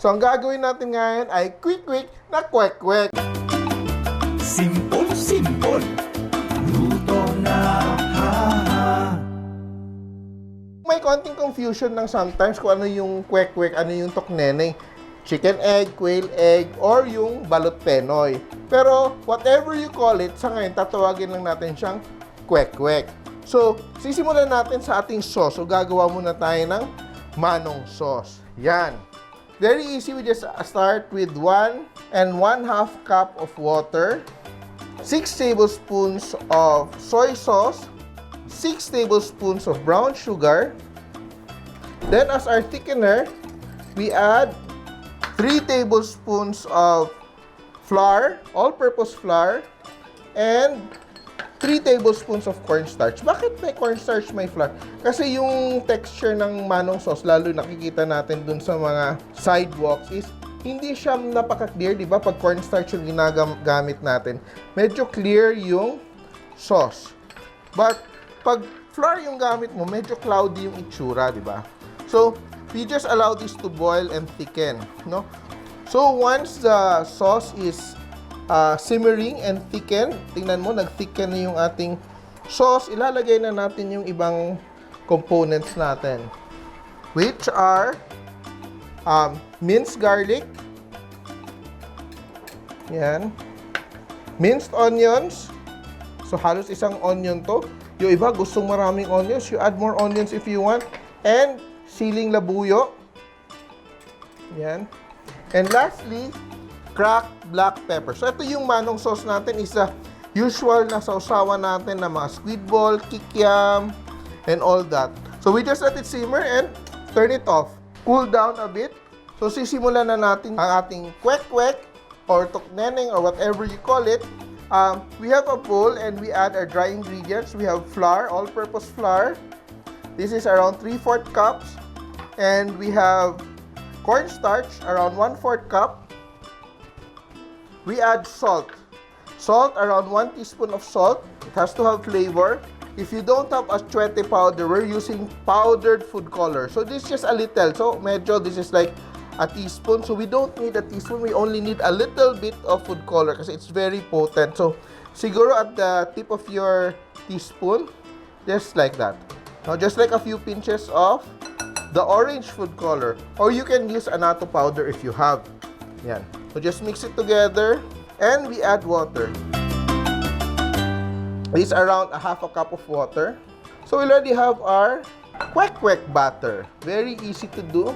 So, ang gagawin natin ngayon ay quick na kwek-kwek. Simpol, luto na, May konting confusion lang sometimes kung ano yung kwek-kwek, ano yung tokneneng. Chicken egg, quail egg, or yung balot penoy. Pero, whatever you call it, sa ngayon, tatawagin lang natin siyang kwek-kwek. So, sisimulan natin sa ating sauce. So, gagawa muna tayo ng Manong Sauce. Yan. Very easy. We just start with 1 1/2 cup of water, 6 tablespoons of soy sauce, 6 tablespoons of brown sugar. Then, as our thickener, we add 3 tablespoons of flour, all-purpose flour, and 3 tablespoons of cornstarch. Bakit may cornstarch, may flour? Kasi yung texture ng Manong Sauce, lalo nakikita natin dun sa mga sidewalks, is hindi siya napaka-clear, di ba? Pag cornstarch yung ginagamit natin, medyo clear yung sauce. But, pag flour yung gamit mo, medyo cloudy yung itsura, di ba? So, we just allow this to boil and thicken, no? So, once the sauce is simmering and thicken, tingnan mo, nag-thicken na yung ating sauce, ilalagay na natin yung ibang components natin, which are minced garlic, yan, minced onions, so halos isang onion to. Yung iba gustong maraming onions, you add more onions if you want, and siling labuyo, yan. And lastly, cracked black pepper. So, ito yung Manong Sauce natin, is the usual na sausawan natin na mga squid ball, kikiam, and all that. So, we just let it simmer and turn it off. Cool down a bit. So, sisimulan na natin ang ating kwek-kwek or tokneneng or whatever you call it. We have a bowl and we add our dry ingredients. We have flour, all-purpose flour. This is around 3/4 cups. And we have cornstarch, around 1/4 cup. We add salt. Salt, around 1 teaspoon of salt. It has to have flavor. If you don't have achwete powder, we're using powdered food color. So this is just a little. So medyo, this is like a teaspoon. So we don't need a teaspoon. We only need a little bit of food color kasi it's very potent. So siguro at the tip of your teaspoon, just like that. Now, just like a few pinches of the orange food color, or you can use annatto powder if you have. Yan. So just mix it together and we add water. It's around 1/2 cup of water. So we already have our kwek-kwek batter. Very easy to do.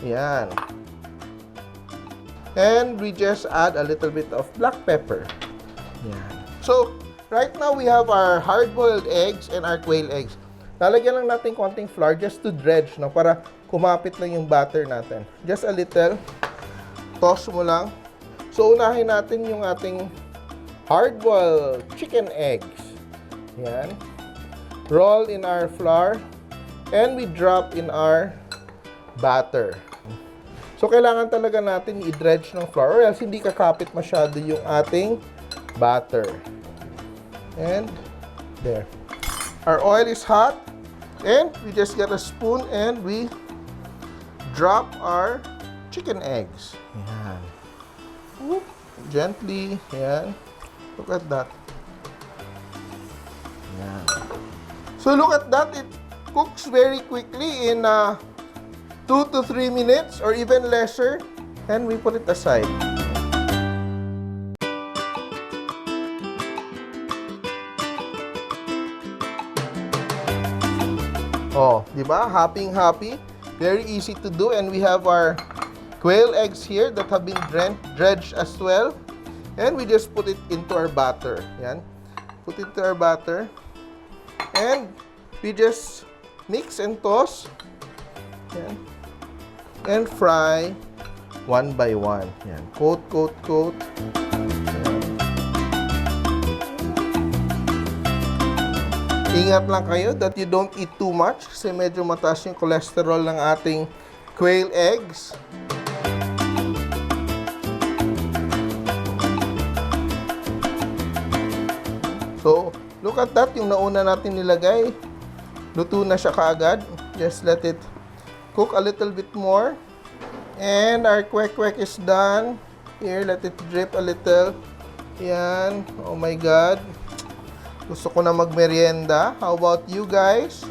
Yan. And we just add a little bit of black pepper. Yan. So right now we have our hard-boiled eggs and our quail eggs. Lalagyan lang natin konting flour just to dredge, no? Para kumapit lang yung batter natin. Just a little. Toss mo lang. So, unahin natin yung ating hard-boiled chicken eggs. Yan. Roll in our flour. And we drop in our batter. So, kailangan talaga natin i-dredge ng flour or else hindi kakapit masyado yung ating batter. And there. Our oil is hot. And we just get a spoon and we drop our chicken eggs. Yan. Whoop. Gently. Yan. Look at that. Yan. So look at that. It cooks very quickly in 2 to 3 minutes or even lesser. And we put it aside. Oh, di ba? Happy. Very easy to do. And we have our quail eggs here that have been dredged as well. And we just put it into our batter. Yan. Put it into our batter. And we just mix and toss. Yan. And fry one by one. Yan. Coat. Ingat lang kayo that you don't eat too much kasi medyo mataas yung cholesterol ng ating quail eggs. So, look at that. Yung nauna natin nilagay, luto na siya kaagad. Just let it cook a little bit more. And our kwek-kwek is done. Here, let it drip a little. Yan. Oh my God. Gusto ko na magmerienda. How about you guys?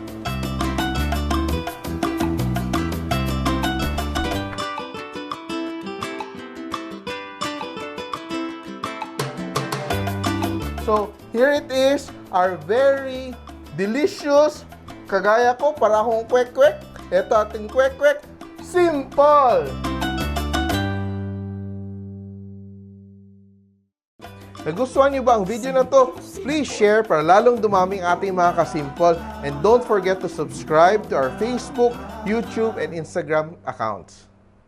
So, here it is, our very delicious, kagaya ko, para akong kwek-kwek. Ito ating kwek-kwek, Simpol! Nagustuhan niyo ba ang video na to? Please share para lalong dumaming ating mga kasimpol. And don't forget to subscribe to our Facebook, YouTube, and Instagram accounts.